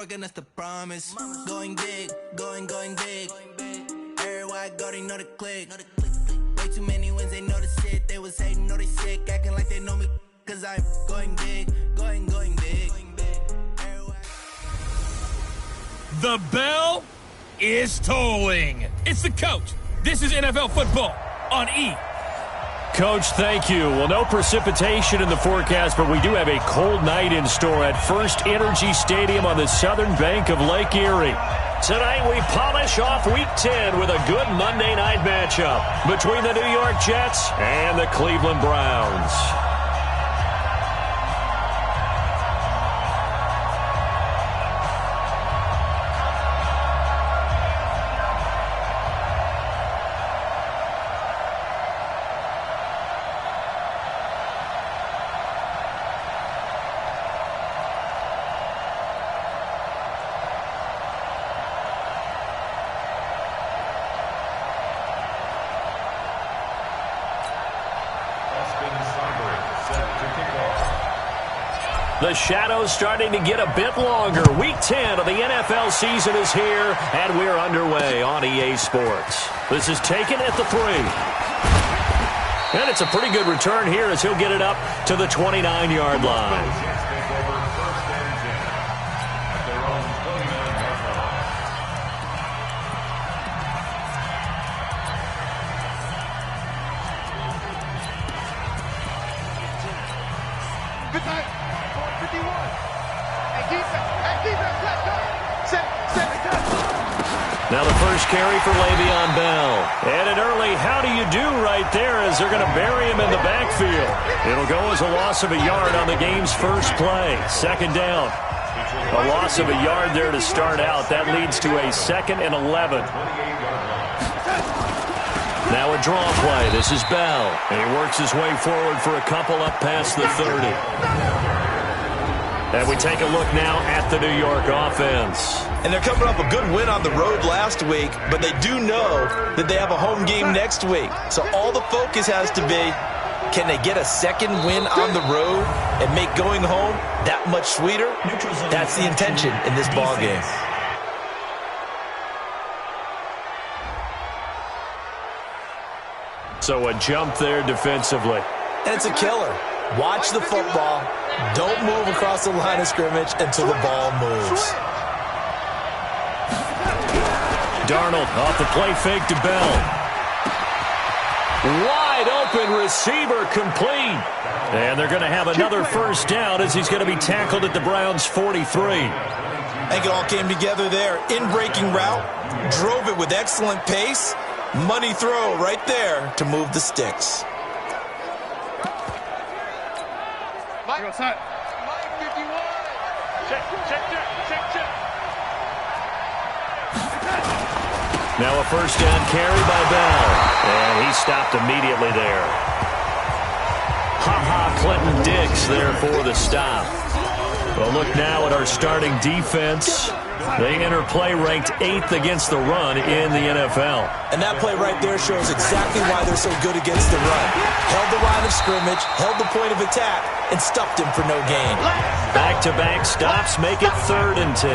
Working, that's the promise. Going big, going big. Everywhere I go, they know the click. Way too many wins, they know the shit. They was hating, know they sick, acting like they know me. Cause I'm going big, going big. The bell is tolling. It's the coach. This is NFL football on E! Coach, thank you. Well, no precipitation in the forecast, but we do have a cold night in store at First Energy Stadium on the southern bank of Lake Erie. Tonight, we polish off Week 10 with a good Monday night matchup between the New York Jets and the Cleveland Browns. The shadow's starting to get a bit longer. Week 10 of the NFL season is here, and we're underway on EA Sports. This is taken at the 3. And it's a pretty good return here as he'll get it up to the 29-yard line. Now the first carry for Le'Veon Bell. And an early how do you do right there as they're going to bury him in the backfield. It'll go as a loss of a yard on the game's first play. Second down. A loss of a yard there to start out. That leads to a 2nd and 11. Now a draw play. This is Bell. And he works his way forward for a couple up past the 30. And we take a look now at the New York offense. And they're coming off a good win on the road last week, but they do know that they have a home game next week. So all the focus has to be, can they get a second win on the road and make going home that much sweeter? That's the intention in this ball game. So a jump there defensively. And it's a killer. Watch the football. Don't move across the line of scrimmage until the ball moves. Darnold off the play fake to Bell. Wide open receiver complete. And they're going to have another first down as he's going to be tackled at the Browns' 43. I think it all came together there. In-breaking route. Drove it with excellent pace. Money throw right there to move the sticks. Mike 51. Check. Now a first down carry by Bell. And he stopped immediately there. Clinton Dix there for the stop. Well, look now at our starting defense. They enter play ranked 8th against the run in the NFL. And that play right there shows exactly why they're so good against the run. Held the line of scrimmage, held the point of attack, and stuffed him for no gain. Back-to-back stops make it 3rd and 10.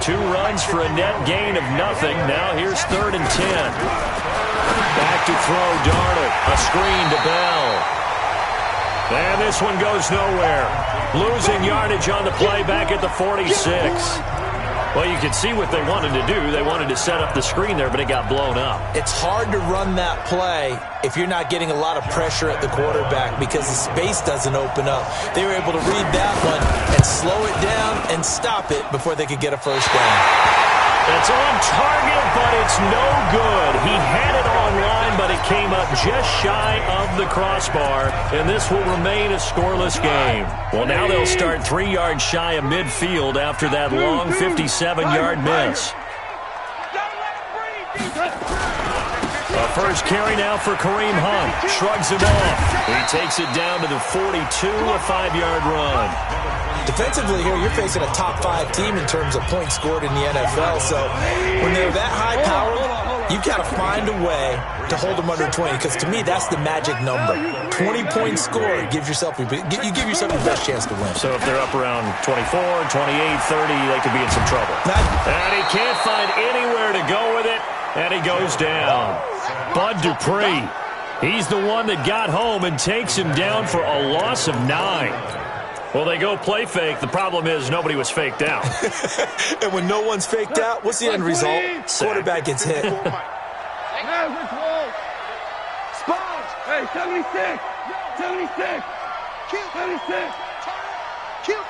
2 runs for a net gain of nothing. Now here's 3rd and 10. Back to throw Darnold. A screen to Bell. And this one goes nowhere. Losing yardage on the play back at the 46. Well, you can see what they wanted to do. They wanted to set up the screen there, but it got blown up. It's hard to run that play if you're not getting a lot of pressure at the quarterback because the space doesn't open up. They were able to read that one and slow it down and stop it before they could get a first down. It's on target, but it's no good. He had it online, but it came up just shy of the crossbar, and this will remain a scoreless game. Well, now they'll start 3 yards shy of midfield after that long 57-yard miss. A first carry now for Kareem Hunt. Shrugs him off. He takes it down to the 42, a 5-yard run. Defensively here, you're facing a top 5 team in terms of points scored in the NFL. So when they're that high-powered, You've got to find a way to hold them under 20, because to me, that's the magic number. 20-point score gives yourself you give yourself the best chance to win. So if they're up around 24, 28, 30, they could be in some trouble. And he can't find anywhere to go with it, and he goes down. Bud Dupree, he's the one that got home and takes him down for a loss of 9. Well, they go play fake. The problem is nobody was faked out. And when no one's faked out, what's the end result? Quarterback gets hit. Sponge. Hey, 76. 76. Kill. 76. Kill.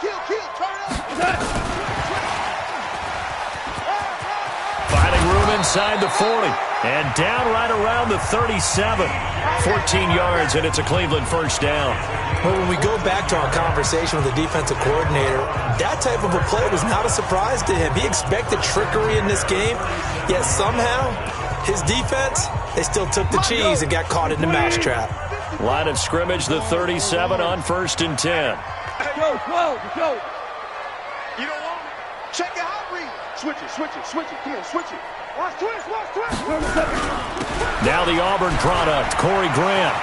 Turn up. Finding room inside the 40. And down right around the 37. 14 yards, and it's a Cleveland first down. Well, when we go back to our conversation with the defensive coordinator, that type of a play was not a surprise to him. He expected trickery in this game, yet somehow his defense, they still took the cheese and got caught in the mousetrap. Line of scrimmage, the 37 on 1st and 10. Go. You don't want it? Check your hot read. Switch it. Come on, switch it. Watch twist. Now the Auburn product, Corey Grant.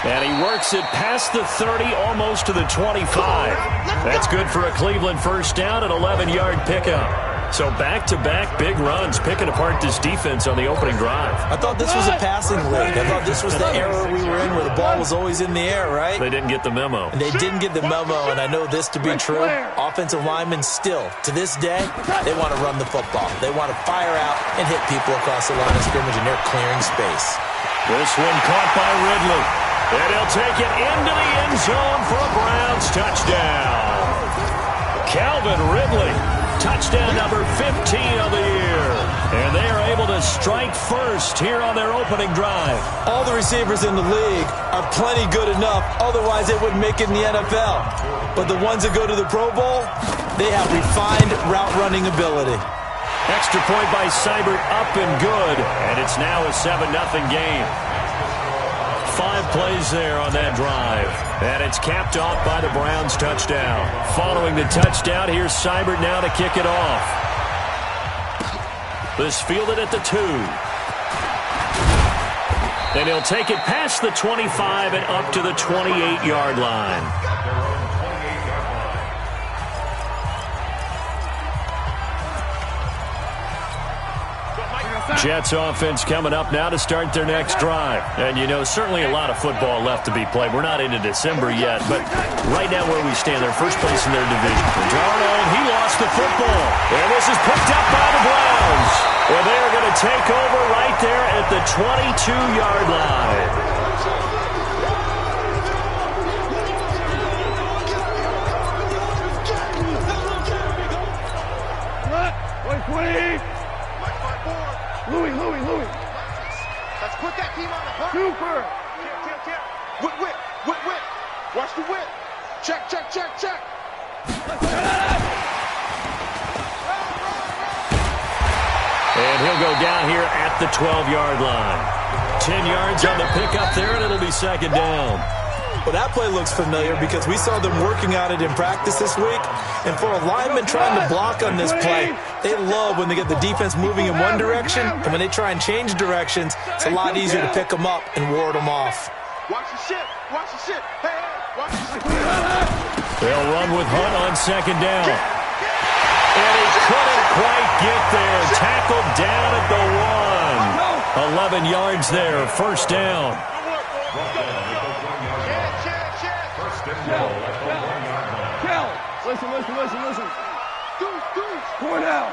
And he works it past the 30, almost to the 25. That's good for a Cleveland first down, an 11-yard pickup. So back-to-back big runs, picking apart this defense on the opening drive. I thought this was a passing league. I thought this was the era we were in where the ball was always in the air, right? They didn't get the memo. And they didn't get the memo, and I know this to be true. Offensive linemen still, to this day, they want to run the football. They want to fire out and hit people across the line of scrimmage, and they're clearing space. This one caught by Ridley. And he'll take it into the end zone for a Browns touchdown. Calvin Ridley, touchdown number 15 of the year. And they are able to strike first here on their opening drive. All the receivers in the league are plenty good enough, otherwise they wouldn't make it in the NFL. But the ones that go to the Pro Bowl, they have refined route-running ability. Extra point by Seibert, up and good. And it's now a 7-0 game. 5 plays there on that drive. And it's capped off by the Browns touchdown. Following the touchdown, here's Seibert now to kick it off. This fielded at the 2. And he'll take it past the 25 and up to the 28-yard line. Jets offense coming up now to start their next drive. And, you know, certainly a lot of football left to be played. We're not into December yet, but right now where we stand, they're first place in their division. And Darnold, he lost the football. And this is picked up by the Browns. Well, they're going to take over right there at the 22-yard line. Louis. Let's put that team on the hunt. Super. Whip. Watch the whip. Check. And he'll go down here at the 12-yard line. 10 yards on the pickup there, and it'll be second down. Well, that play looks familiar because we saw them working on it in practice this week. And for a lineman trying to block on this play, they love when they get the defense moving in one direction. And when they try and change directions, it's a lot easier to pick them up and ward them off. Watch the shit. Hey, watch the shit. They'll run with Hunt on second down. And he couldn't quite get there. Tackled down at the 1. 11 yards there, first down. Listen. Score now.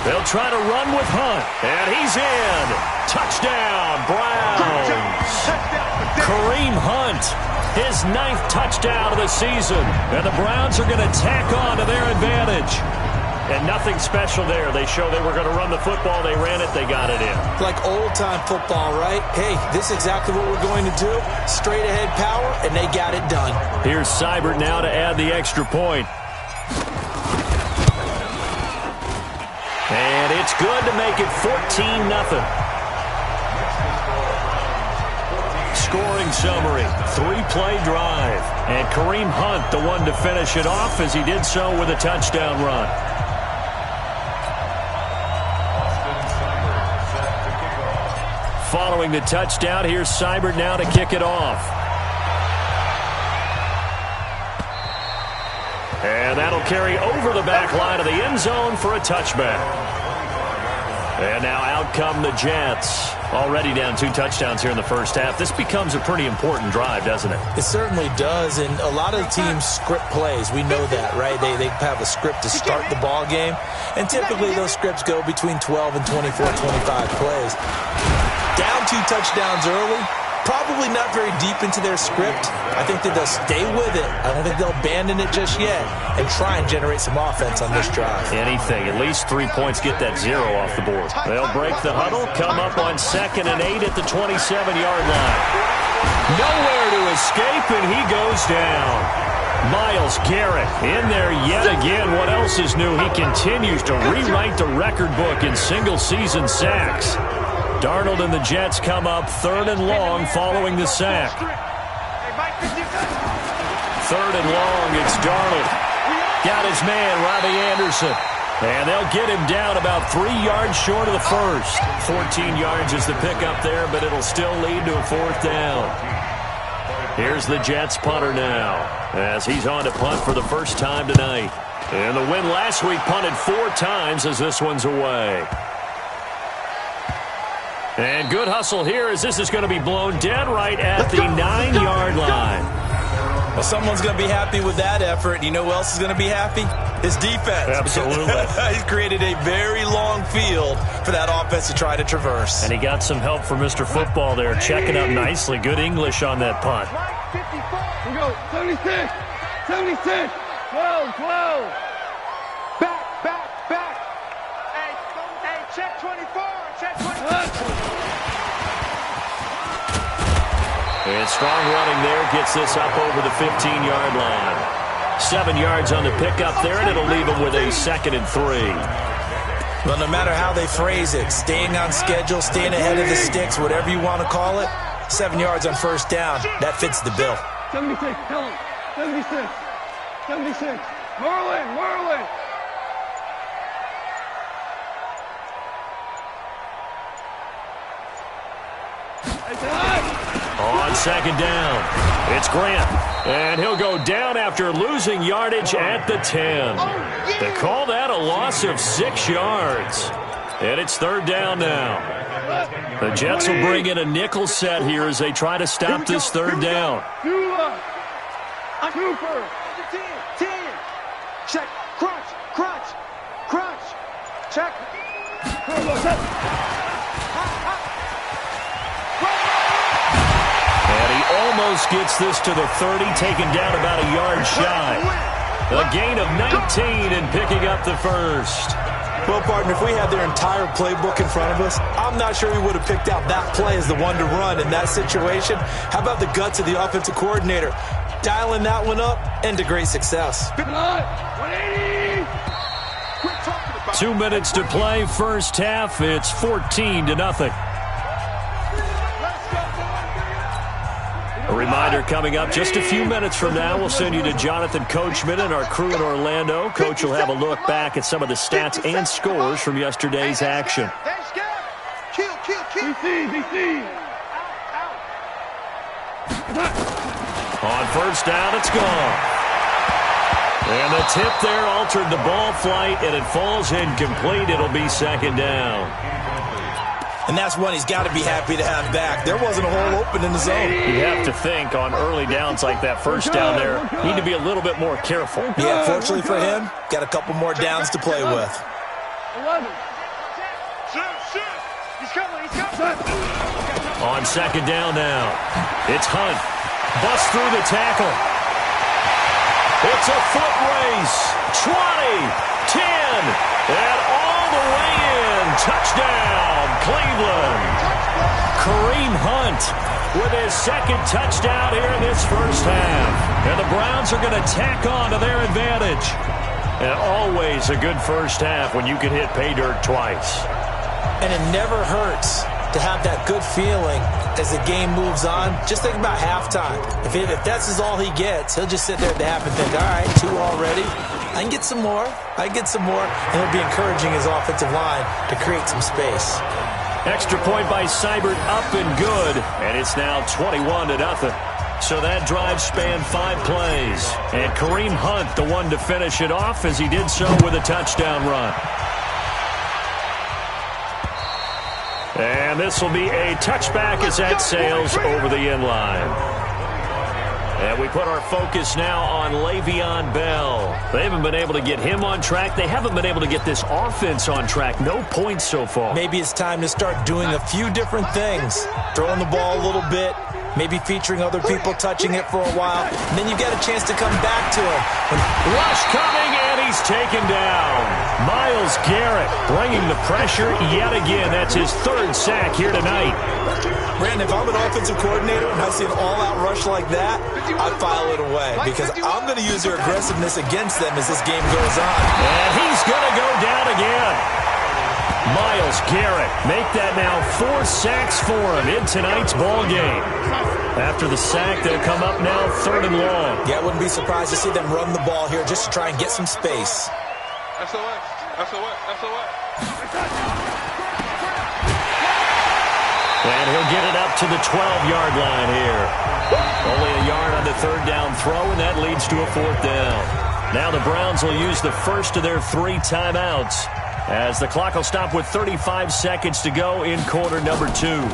They'll try to run with Hunt, and he's in. Touchdown, Browns. Kareem Hunt, his 9th touchdown of the season, and the Browns are going to tack on to their advantage. And nothing special there. They show they were going to run the football. They ran it. They got it in. Like old-time football, right? Hey, this is exactly what we're going to do. Straight-ahead power, and they got it done. Here's Seibert now to add the extra point. And it's good to make it 14-0. Scoring summary, 3-play drive. And Kareem Hunt, the one to finish it off, as he did so with a touchdown run. Following the touchdown, here's Seibert now to kick it off. And that'll carry over the back line of the end zone for a touchback. And now out come the Jets. Already down 2 touchdowns here in the first half. This becomes a pretty important drive, doesn't it? It certainly does, and a lot of the teams script plays. We know that, right? They have a script to start the ball game, and typically those scripts go between 12 and 24, 25 plays. Down 2 touchdowns early, probably not very deep into their script. I think that they'll stay with it. I don't think they'll abandon it just yet and try and generate some offense on this drive. Anything. At least 3 points, get that 0 off the board. They'll break the huddle, come up on 2nd and 8 at the 27-yard line. Nowhere to escape, and he goes down. Myles Garrett in there yet again. What else is new? He continues to rewrite the record book in single-season sacks. Darnold and the Jets come up 3rd and long following the sack. 3rd and long, it's Darnold. Got his man, Robbie Anderson. And they'll get him down about 3 yards short of the first. 14 yards is the pickup there, but it'll still lead to a 4th down. Here's the Jets punter now, as he's on to punt for the first time tonight. And the win last week punted 4 times as this one's away. And good hustle here as this is going to be blown dead right at the 9-yard line. Well, someone's going to be happy with that effort. You know who else is going to be happy? His defense. Absolutely. He's created a very long field for that offense to try to traverse. And he got some help from Mr. Football there, checking up nicely. Good English on that punt. We go, 76, 76, 12, 12. Back. Hey, check 24, check 24. And strong running there gets this up over the 15-yard line. 7 yards on the pickup there, and it'll leave him with a 2nd and 3. Well, no matter how they phrase it, staying on schedule, staying ahead of the sticks, whatever you want to call it, 7 yards on 1st down, that fits the bill. 76, tell him. 76, 76. Merlin. On 2nd down, it's Grant, and he'll go down after losing yardage at the 10. They call that a loss of 6 yards, and it's 3rd down now. The Jets will bring in a nickel set here as they try to stop this 3rd down. Cooper. 10. Check. Crunch. Check. And he almost gets this to the 30, taken down about a yard shy. A gain of 19 and picking up the first. Well, partner, if we had their entire playbook in front of us, I'm not sure we would have picked out that play as the one to run in that situation. How about the guts of the offensive coordinator? Dialing that one up into great success. 2 minutes to play, first half. It's 14-0. A reminder coming up just a few minutes from now. We'll send you to Jonathan Coachman and our crew in Orlando. Coach will have a look back at some of the stats and scores from yesterday's action. Kill. DC. On 1st down, it's gone. And the tip there altered the ball flight, and it falls incomplete. It'll be 2nd down. And that's one he's got to be happy to have back. There wasn't a hole open in the zone. You have to think on early downs like that 1st down there, need to be a little bit more careful. Yeah, fortunately for him, got a couple more downs to play with. 11. He's coming. On second down now, it's Hunt. Busts through the tackle. It's a foot race. 20, 10, and all the way in. Touchdown, Cleveland. Kareem Hunt with his second touchdown here in this first half. And the Browns are going to tack on to their advantage. And always a good first half when you can hit pay dirt twice. And it never hurts to have that good feeling as the game moves on. Just think about halftime. If that's all he gets, he'll just sit there at the half and think, all right, 2 already. I can get some more. And he'll be encouraging his offensive line to create some space. Extra point by Seibert, up and good. And it's now 21-0. So that drive spanned 5 plays. And Kareem Hunt, the one to finish it off, as he did so with a touchdown run. And this will be a touchback as that sails over the end line. And we put our focus now on Le'Veon Bell. They haven't been able to get him on track. They haven't been able to get this offense on track. No points so far. Maybe it's time to start doing a few different things. Throwing the ball a little bit. Maybe featuring other people touching it for a while. And then you get a chance to come back to him. Rush coming, and he's taken down. Myles Garrett bringing the pressure yet again. That's his 3rd sack here tonight. Brandon, if I'm an offensive coordinator and I see an all-out rush like that, I'd file it away because I'm going to use their aggressiveness against them as this game goes on. And he's going to go down again. Myles Garrett make that now 4 sacks for him in tonight's ball game. After the sack, they'll come up now 3rd and long. Yeah, I wouldn't be surprised to see them run the ball here just to try and get some space. And he'll get it up to the 12-yard line here. Only a yard on the 3rd down throw, and that leads to a 4th down. Now the Browns will use the first of their 3 timeouts, as the clock will stop with 35 seconds to go in quarter number 2.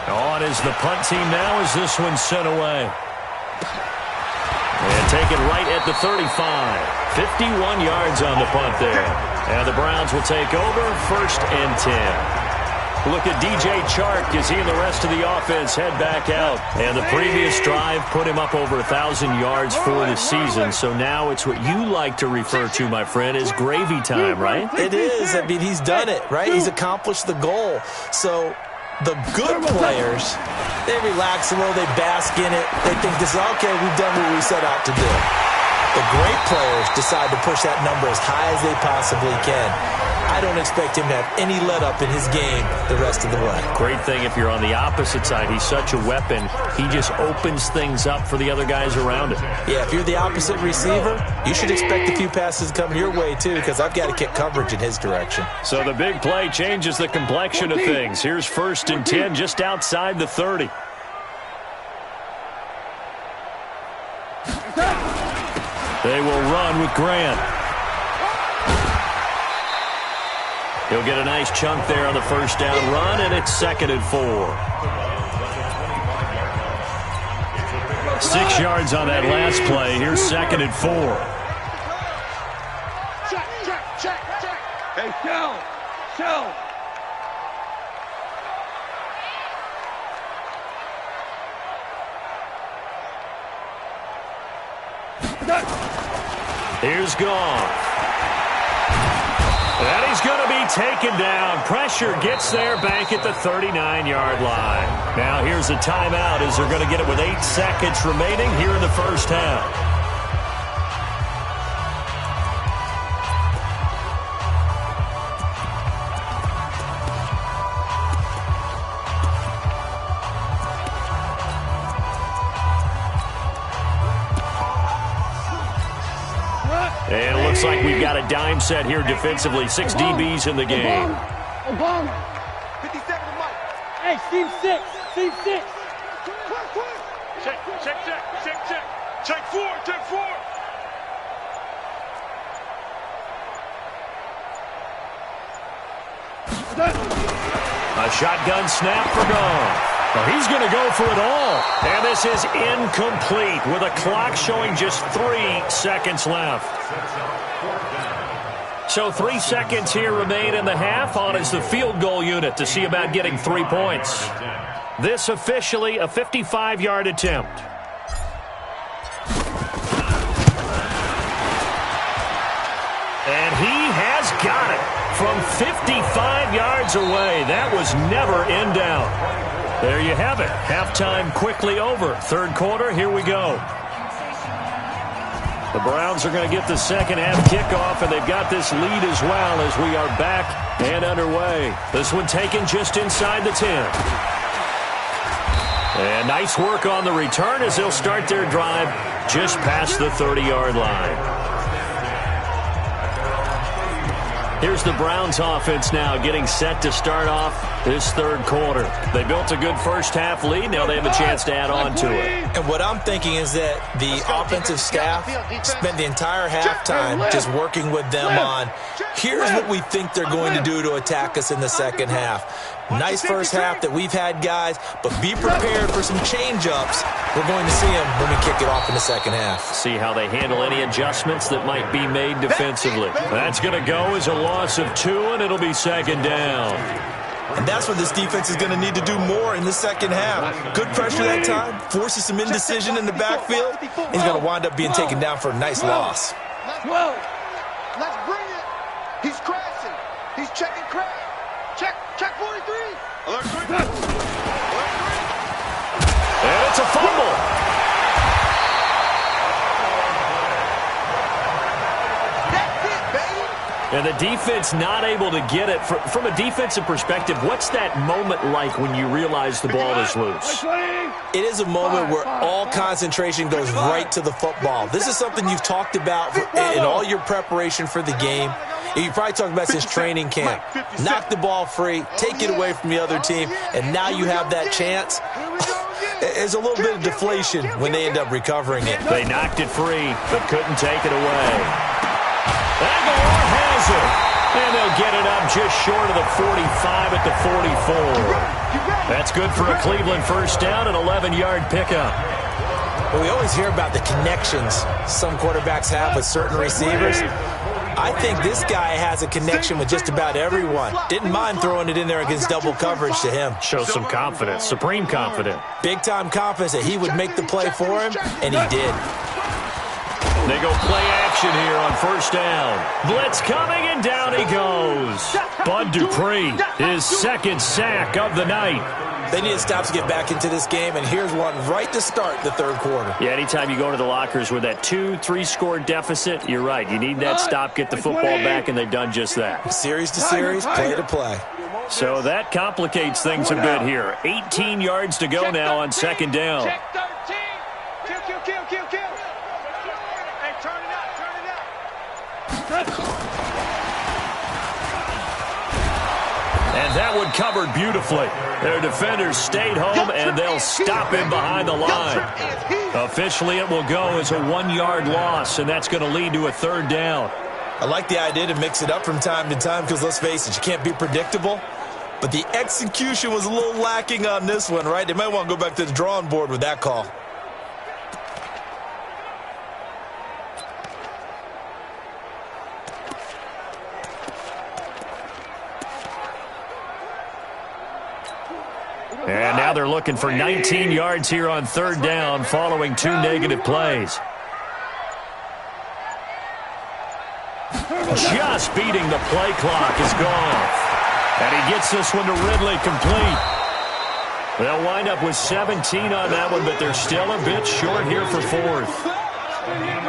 On is the punt team now as this one's sent away. And taken right at the 35. 51 yards on the punt there. And the Browns will take over 1st and 10. Look at DJ Chark as he and the rest of the offense head back out. And the previous drive put him up over 1,000 yards for the season. So now it's what you like to refer to, my friend, as gravy time, right? It is. I mean, he's done it, right? He's accomplished the goal. So the good players, they relax a little, they bask in it. They think this is, okay, we've done what we set out to do. The great players decide to push that number as high as they possibly can. I don't expect him to have any let-up in his game the rest of the way. Great thing if you're on the opposite side. He's such a weapon. He just opens things up for the other guys around him. Yeah, if you're the opposite receiver, you should expect a few passes to come your way, too, because I've got to kick coverage in his direction. So the big play changes the complexion of things. Here's 1st and 10 just outside the 30. They will run with Grant. He'll get a nice chunk there on the 1st down run, and it's 2nd and 4. 6 yards on that last play. Here's 2nd and 4. Check. Hey, show. Here's Goff. And he's going to be taken down. Pressure gets there back at the 39-yard line. Now here's a timeout as they're going to get it with 8 seconds remaining here in the first half. And it looks like we've got a dime set here defensively. 6 DBs in the game. Obama. 57 to Mike. Hey, Steve 6. Check 4. A shotgun snap for Goff. Well, he's going to go for it all. And this is incomplete with a clock showing just 3 seconds left. So 3 seconds here remain in the half. On is the field goal unit to see about getting 3 points. This officially a 55-yard attempt. And he has got it from 55 yards away. That was never in doubt. There you have it. Halftime quickly over. Third quarter, here we go. The Browns are going to get the second half kickoff, and they've got this lead as well as we are back and underway. This one taken just inside the 10. And nice work on the return as they'll start their drive just past the 30-yard line. Here's the Browns offense now getting set to start off this third quarter. They built a good first half lead. Now they have a chance to add on to it. And what I'm thinking is that the offensive staff spent the entire halftime just working with them on, here's what we think they're going to do to attack us in the second half. Nice first half that we've had, guys, but be prepared for some change-ups. We're going to see them when we kick it off in the second half. See how they handle any adjustments that might be made defensively. That's going to go as a loss of 2, and it'll be second down. And that's what this defense is going to need to do more in the second half. Good pressure that time, forces some indecision in the backfield. He's going to wind up being taken down for a nice loss. Whoa. Let's bring it. He's crashing. He's checking crash. Check 43. Alert 3. Alert 3. And it's a fumble. That's it, baby. And the defense not able to get it. From a defensive perspective, what's that moment like when you realize the ball is loose? It is a moment where all concentration goes right to the football. This is something you've talked about in all your preparation for the game. You probably talked about since training camp. Knock the ball free, take it away from the other team, and now you have that chance. There's a little bit of deflation when they end up recovering it. They knocked it free, but couldn't take it away. Aguilar has it. And they'll get it up just short of the 45 at the 44. That's good for a Cleveland first down, an 11-yard pickup. Well, we always hear about the connections some quarterbacks have with certain receivers. I think this guy has a connection with just about everyone. Didn't mind throwing it in there against double coverage to him. Shows some confidence, supreme confidence. Big-time confidence that he would make the play for him, and he did. They go play action here on first down. Blitz coming, and down he goes. Bud Dupree, his second sack of the night. They need to stop to get back into this game, and here's one right to start the third quarter. Yeah, anytime you go to the lockers with that 2-3 score deficit, you're right. You need that stop, get the football back, and they've done just that. Series to series, play to play. So that complicates things a bit here. 18 yards to go now on second down. Check 13. Kill. Hey, turn it up. And that one covered beautifully. Their defenders stayed home, and they'll stop him behind the line. Officially, it will go as a 1-yard loss, and that's going to lead to a third down. I like the idea to mix it up from time to time because, let's face it, you can't be predictable. But the execution was a little lacking on this one, right? They might want to go back to the drawing board with that call. And now they're looking for 19 yards here on third down following 2 negative plays. Just beating the play clock is gone. And he gets this one to Ridley complete. They'll wind up with 17 on that one, but they're still a bit short here for fourth.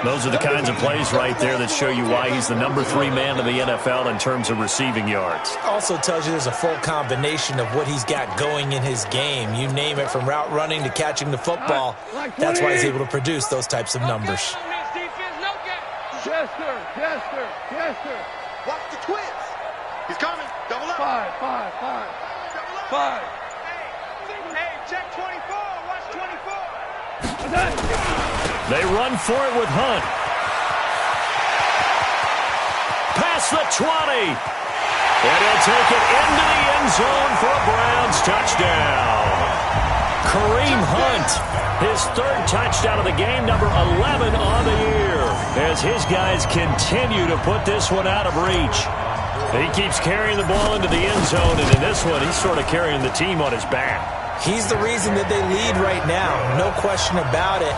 Those are the kinds of plays right there that show you why he's the number 3 man in the NFL in terms of receiving yards. Also tells you there's a full combination of what he's got going in his game. You name it, from route running to catching the football. That's why he's able to produce those types of numbers. Yes, sir. Watch the twins. He's coming. Double up. Five. Hey, check 24. Watch 24. They run for it with Hunt. Past the 20. And he'll take it into the end zone for a Browns touchdown. Kareem Hunt, his 3rd touchdown of the game, number 11 on the year. as his guys continue to put this one out of reach. He keeps carrying the ball into the end zone, and in this one, he's sort of carrying the team on his back. He's the reason that they lead right now, no question about it.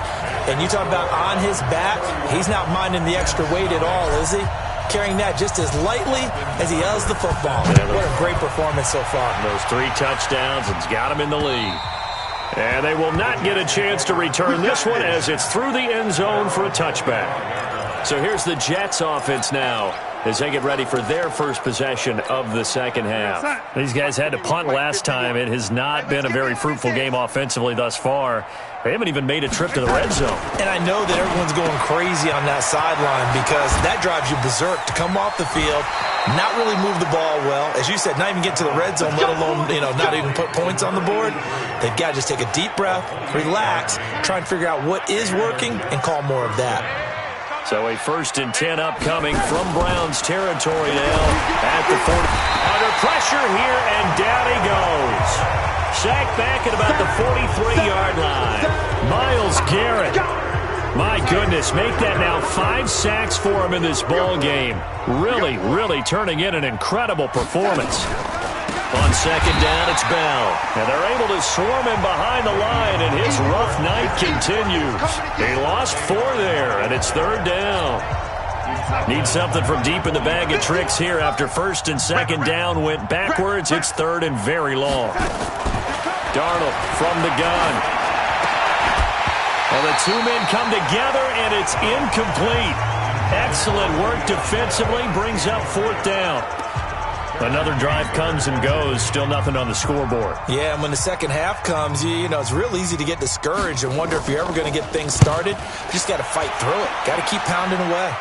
And you talk about on his back, he's not minding the extra weight at all, is he? Carrying that just as lightly as he does the football. What a great performance so far. Those 3 touchdowns has got him in the lead. And they will not get a chance to return this one as it's through the end zone for a touchback. So here's the Jets offense now as they get ready for their first possession of the second half. These guys had to punt last time. It has not been a very fruitful game offensively thus far. They haven't even made a trip to the red zone. And I know that everyone's going crazy on that sideline because that drives you berserk to come off the field, not really move the ball well. As you said, not even get to the red zone, let alone, not even put points on the board. They've got to just take a deep breath, relax, try and figure out what is working, and call more of that. So a 1st and 10 upcoming from Browns territory now at the 40. Under pressure here, and down he goes. Sacked back at about the 43-yard line. Myles Garrett. My goodness, make that now 5 sacks for him in this ball game. Really, really turning in an incredible performance. On second down, it's Bell. And they're able to swarm him behind the line, and his rough night continues. He lost 4 there, and it's 3rd down. Need something from deep in the bag of tricks here after 1st and 2nd down went backwards. It's 3rd and very long. Darnold from the gun. Well, the 2 men come together, and it's incomplete. Excellent work defensively, brings up 4th down. Another drive comes and goes, still nothing on the scoreboard. Yeah, and when the second half comes, it's real easy to get discouraged and wonder if you're ever going to get things started. You just got to fight through it. Got to keep pounding away.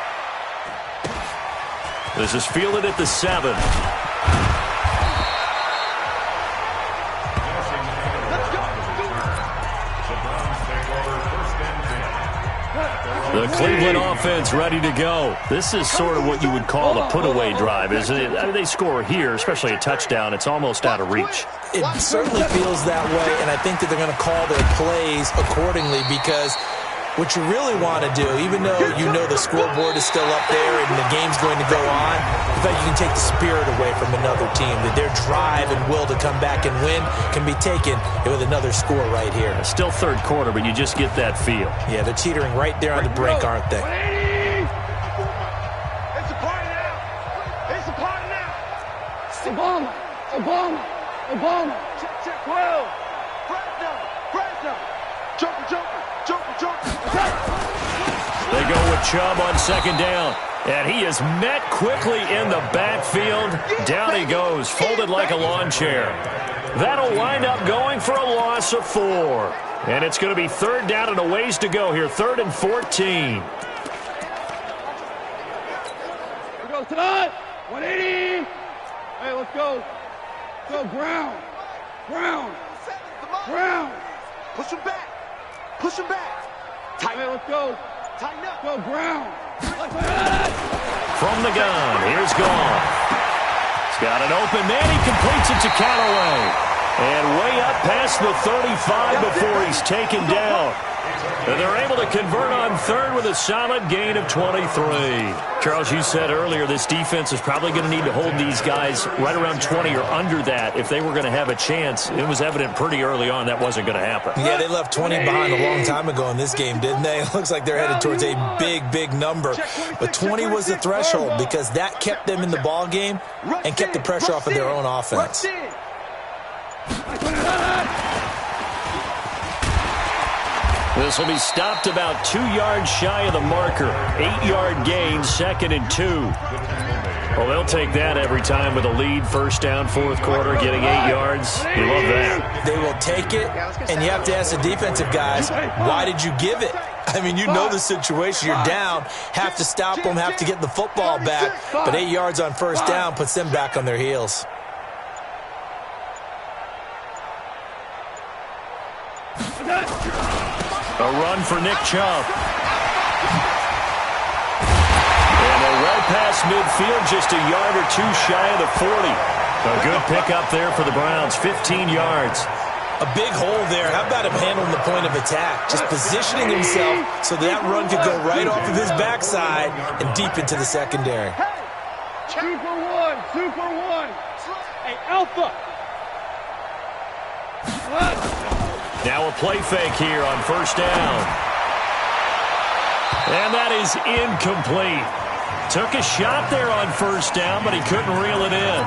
This is fielded at the 7. The Cleveland offense ready to go. This is sort of what you would call a put-away drive. They score here, especially a touchdown, it's almost out of reach. It certainly feels that way, and I think that they're going to call their plays accordingly because what you really want to do, even though the scoreboard is still up there and the game's going to go on, in fact, you can take the spirit away from another team, that their drive and will to come back and win can be taken with another score right here. It's still 3rd quarter, but you just get that feel. Yeah, they're teetering right there on the brink, aren't they? It's a party now. It's a party now. Obama. Check. Well. Fresno. Joker. They go with Chubb on 2nd down. And he is met quickly in the backfield. Down he goes, folded like a lawn chair. That'll wind up going for a loss of 4. And it's going to be 3rd down and a ways to go here. 3rd and 14. Here we go tonight. 180. Hey, let's go. Go, Brown. Push him back. Tight. Hey, let's go. Tighten up. Go, Brown. From the gun, here's Goff. He's got an open man. He completes it to Callaway. And way up past the 35 before he's taken down. And they're able to convert on 3rd with a solid gain of 23. Charles, you said earlier this defense is probably going to need to hold these guys right around 20 or under that if they were going to have a chance. It was evident pretty early on that wasn't going to happen. Yeah, they left 20 behind a long time ago in this game, didn't they? It looks like they're headed towards a big number. But 20 was the threshold because that kept them in the ball game and kept the pressure off of their own offense. This will be stopped about 2 yards shy of the marker. 8-yard gain, 2nd and 2. Well, they'll take that every time with a lead. 1st down, 4th quarter, getting 8 yards. You love that. They will take it, and you have to ask the defensive guys, why did you give it? I mean, you know the situation. You're down, have to stop them, have to get the football back. But 8 yards on 1st down puts them back on their heels. A run for Nick Chubb. And a well past midfield, just a yard or 2 shy of the 40. A good pickup there for the Browns, 15 yards. A big hole there. How about him handling the point of attack? Just positioning himself so that run could go right off of his backside and deep into the secondary. Super one, super one. Hey, Alpha. Now a play fake here on first down. And that is incomplete. Took a shot there on first down, but he couldn't reel it in.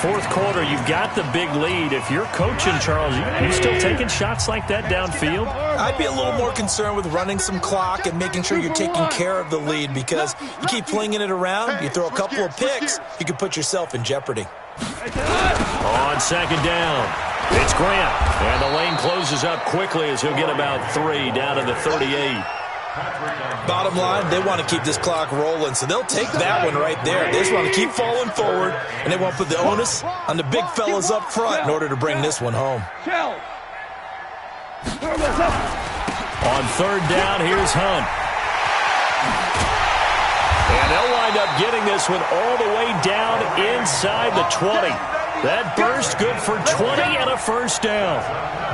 Fourth quarter, you've got the big lead. If you're coaching, Charles, you still taking shots like that downfield? I'd be a little more concerned with running some clock and making sure you're taking care of the lead, because you keep flinging it around, you throw a couple of picks, you can put yourself in jeopardy. On second down, it's Grant. And the lane closes up quickly as he'll get about 3 down to the 38. Bottom line, they want to keep this clock rolling, so they'll take that one right there. They just want to keep falling forward, and they want to put the onus on the big fellas up front in order to bring this one home. On third down, here's Hunt. And they'll wind up getting this one all the way down inside the 20. That burst good for 20 and a first down.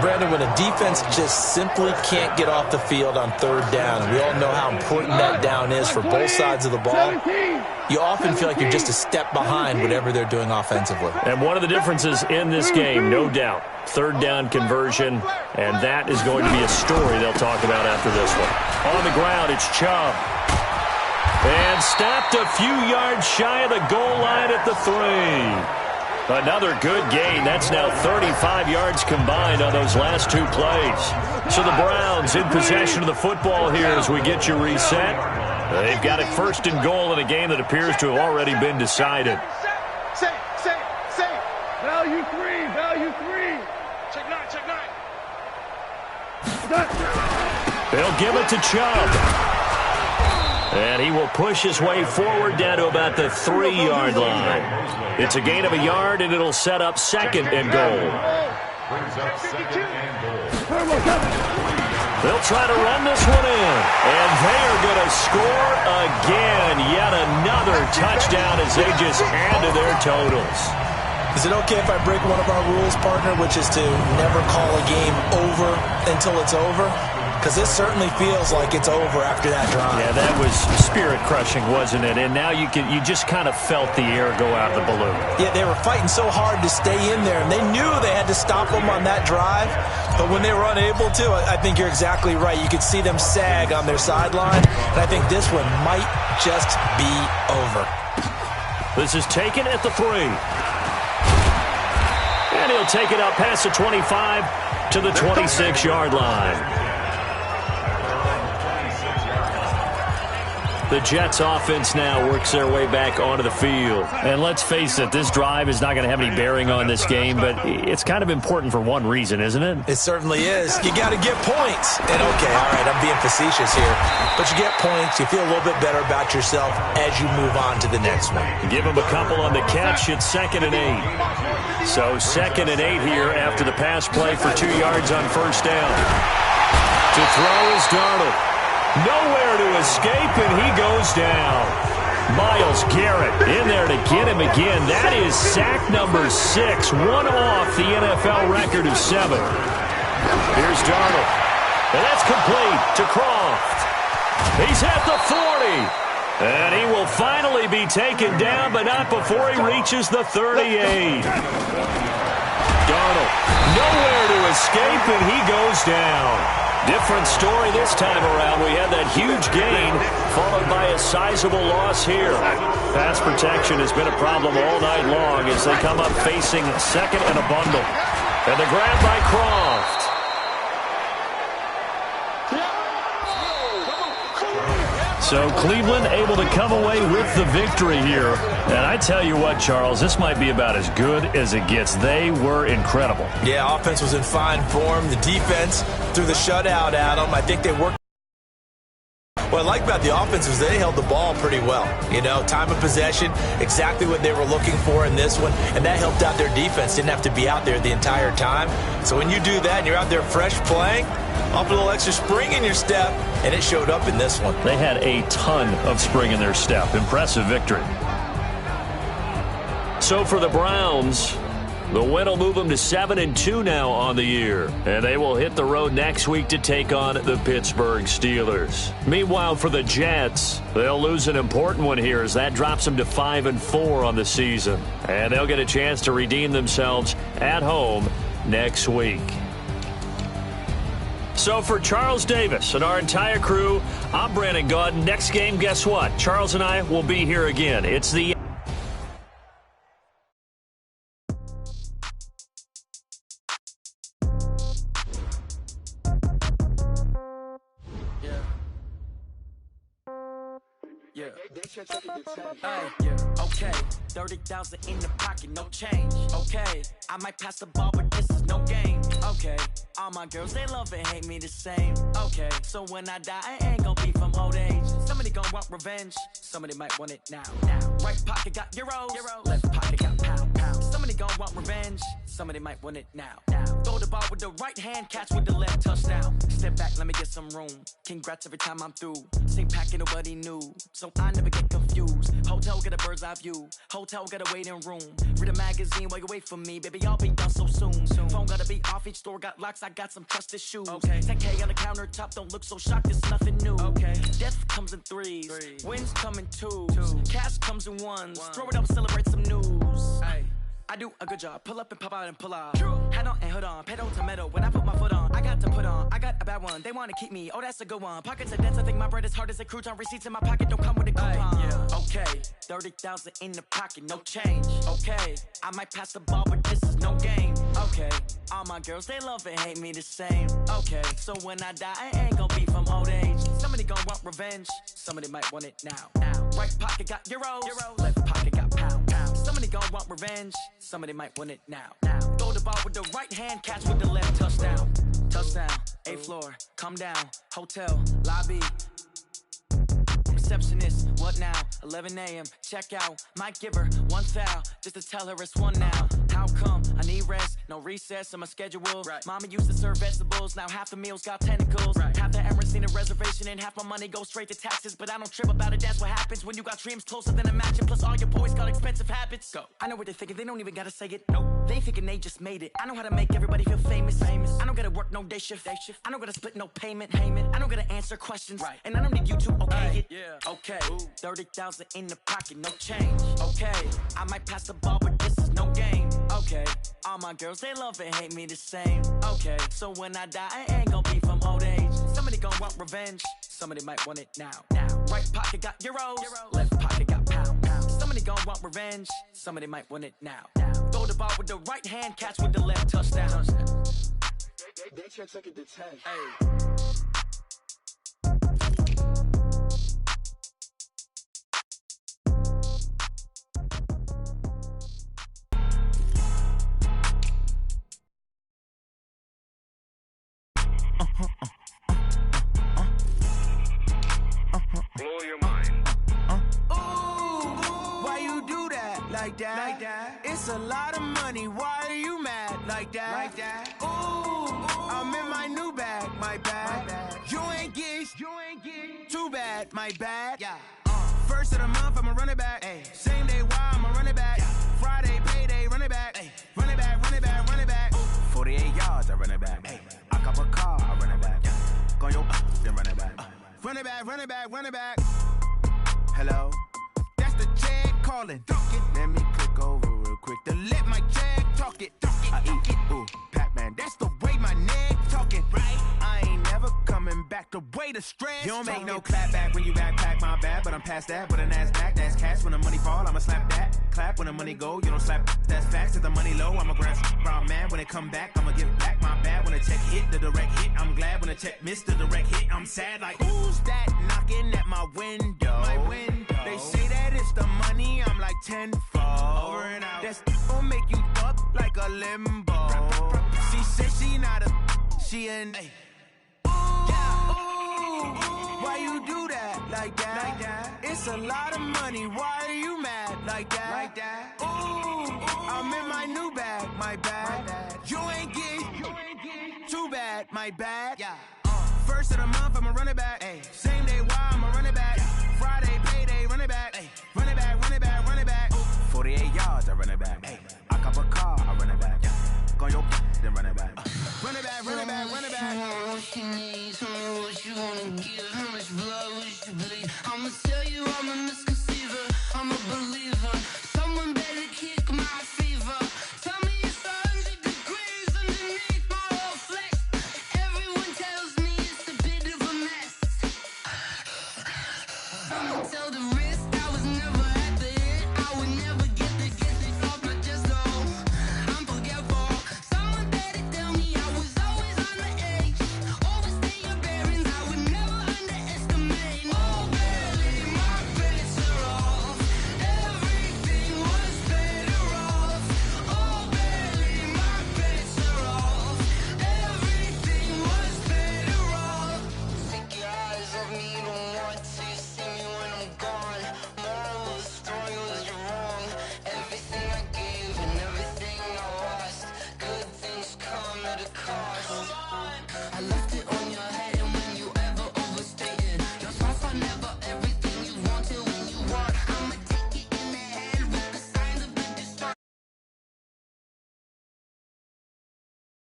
Brandon, when a defense just simply can't get off the field on third down, we all know how important that down is for both sides of the ball, you often feel like you're just a step behind whatever they're doing offensively. And one of the differences in this game, no doubt, third down conversion, and that is going to be a story they'll talk about after this one. On the ground, it's Chubb. And stopped a few yards shy of the goal line at the 3. Another good gain. That's now 35 yards combined on those last 2 plays. So the Browns in possession of the football here as we get you reset. They've got it first and goal in a game that appears to have already been decided. Say. Value 3, value 3. Check 9, check 9. They'll give it to Chubb. And he will push his way forward down to about the 3-yard line. It's a gain of a yard, and it'll set up second and goal. They'll try to run this one in. And they are going to score again. Yet another touchdown as they just add to their totals. Is it okay if I break one of our rules, partner, which is to never call a game over until it's over? Because this certainly feels like it's over after that drive. Yeah, that was spirit-crushing, wasn't it? And now you just kind of felt the air go out of the balloon. Yeah, they were fighting so hard to stay in there, and they knew they had to stop them on that drive. But when they were unable to, I think you're exactly right. You could see them sag on their sideline, and I think this one might just be over. This is taken at the 3. And he'll take it up past the 25 to the 26-yard line. The Jets offense now works their way back onto the field. And let's face it, this drive is not going to have any bearing on this game, but it's kind of important for one reason, isn't it? It certainly is. You got to get points. And okay, all right, I'm being facetious here. But you get points, you feel a little bit better about yourself as you move on to the next one. Give him a couple on the catch. It's 2nd and 8. So 2nd and 8 here after the pass play for 2 yards on first down. To throw is Darnold. Nowhere to escape, and he goes down. Myles Garrett in there to get him again. That is sack number 6, one off the NFL record of 7. Here's Darnold. And that's complete to Croft. He's at the 40. And he will finally be taken down, but not before he reaches the 38. Darnold, nowhere to escape, and he goes down. Different story this time around. We had that huge gain followed by a sizable loss here. Pass protection has been a problem all night long as they come up facing second and a bundle. And the grab by Croft. So Cleveland able to come away with the victory here. And I tell you what, Charles, this might be about as good as it gets. They were incredible. Yeah, offense was in fine form. The defense threw the shutout at them. I think they worked. What I like about the offense is they held the ball pretty well. You know, time of possession, exactly what they were looking for in this one, and that helped out their defense. Didn't have to be out there the entire time. So when you do that and you're out there fresh playing, off a little extra spring in your step, and it showed up in this one. They had a ton of spring in their step. Impressive victory. So for the Browns, The win will move them to 7-2 now on the year. And they will hit the road next week to take on the Pittsburgh Steelers. Meanwhile, for the Jets, they'll lose an important one here as that drops them to 5-4 on the season. And they'll get a chance to redeem themselves at home next week. So for Charles Davis and our entire crew, I'm Brandon Gaud. Next game, guess what? Charles and I will be here again. It's the Okay, 30,000 in the pocket, no change. Okay, I might pass the ball, but this is no game. Okay, all my girls, they love and hate me the same. Okay, so when I die, I ain't gonna be from old age. Somebody gon' want revenge, somebody might want it now. Right pocket got euros, left pocket got pounds. Somebody gon' want revenge, somebody might want it now. Throw the ball with the right hand, catch with the left, touchdown. Step back, let me get some room. Congrats every time I'm through. Same packet, nobody knew, so I never get confused. Hotel get a bird's eye view, hotel got a waiting room. Read a magazine while you wait for me, baby, I'll be done so soon. Phone gotta be off, each store got locks, I got some trusted shoes. 10K on the countertop, don't look so shocked, it's nothing new. Death comes in threes, wins come in twos, cash comes in ones. Throw it up, celebrate some news. I do a good job, pull up and pop out and pull out. Head on and hood on, pedal to metal. When I put my foot on, I got to put on. I got a bad one, they wanna keep me, oh that's a good one. Pockets are dense, I think my bread is hard as a crouton. Receipts in my pocket don't come with a coupon. Okay, 30,000 in the pocket, no change. Okay, I might pass the ball, but this is no game. Okay, all my girls, they love and hate me the same. Okay, so when I die, I ain't gonna be from old age. Somebody gon' want revenge, somebody might want it now. Right pocket got euros, left pocket got pounds. Somebody gon' want revenge, somebody might want it now. Throw the ball with the right hand, catch with the left, touchdown. Touchdown, 8th floor, come down, hotel, lobby. Receptionist, what now? 11 a.m., check out. Might give her one foul, just to tell her it's one now. How come? I need rest, no recess in my schedule. Mama used to serve vegetables, now half the meals got tentacles. Half the Emirates need a reservation and half my money goes straight to taxes. But I don't trip about it, that's what happens when you got dreams closer than a mansion. Plus all your boys got expensive habits. Go. I know what they're thinking, they don't even gotta say it. Nope. They thinking they just made it. I know how to make everybody feel famous. I don't gotta work no day shift. I don't gotta split no payment. I don't gotta answer questions. And I don't need you to okay it. Okay, 30,000 in the pocket, no change. Okay, I might pass the ball, but this is no game. Okay, all my girls, they love and hate me the same. Okay, so when I die, I ain't gonna be from old age. Somebody gon' want revenge, somebody might want it now. Right pocket got euros, left pocket got pounds. Somebody gon' want revenge, somebody might want it now. Throw the ball with the right hand, catch with the left, touchdown. They check it to 10. Blow your mind. Why you do that like that? It's a lot of money. Why are you mad like that? Ooh, I'm in my new bag, my bad. You ain't get too bad, my bad. First of the month, I'ma run it back. Same day, why I'ma run it back. Friday, payday, run it back. Run it back, run it back, run it back. 48 yards, I run it back. I cop a car, I run it back. Go yo, then run it back. Run it back, run it back, run it back. Hello? That's the check calling. Let me click over real quick to let my check talk it. I eat it, ooh, Pac-Man. That's the way my neck talking. Right? I ain't never coming back the way the stress. You don't make no clap back when you backpack, my bad. But I'm past that with an ass back. That's cash when the money fall, I'ma slap that. Clap when the money go, you don't slap. That's facts. If the money low, I'ma grab brown man. When it come back, I'ma give back my bad. When the check hit, the direct hit, I'm glad. When the check missed the direct hit, I'm sad. Like, who's that knocking at my window? My window. They say that it's the money, I'm like tenfold. Over and out. That's gon' make you up like a limbo. She said she not a, she an. Why you do that like that? It's a lot of money. Why are you mad like that? Ooh, I'm in my new bag, my bad. You ain't get too bad, my bad. First of the month, I'ma run it back. Same day, why I'ma run it back. Friday, payday, run it back. Run it back, run it back, run it back. 48 yards, I run it back. I cop a car, I run it back. to bleed. I'ma tell you I'm a misconceiver, I'm a believer. Someone better kick my fever. Tell me it's 100 degrees underneath my whole flesh. Everyone tells me it's a bit of a mess. Someone tell the real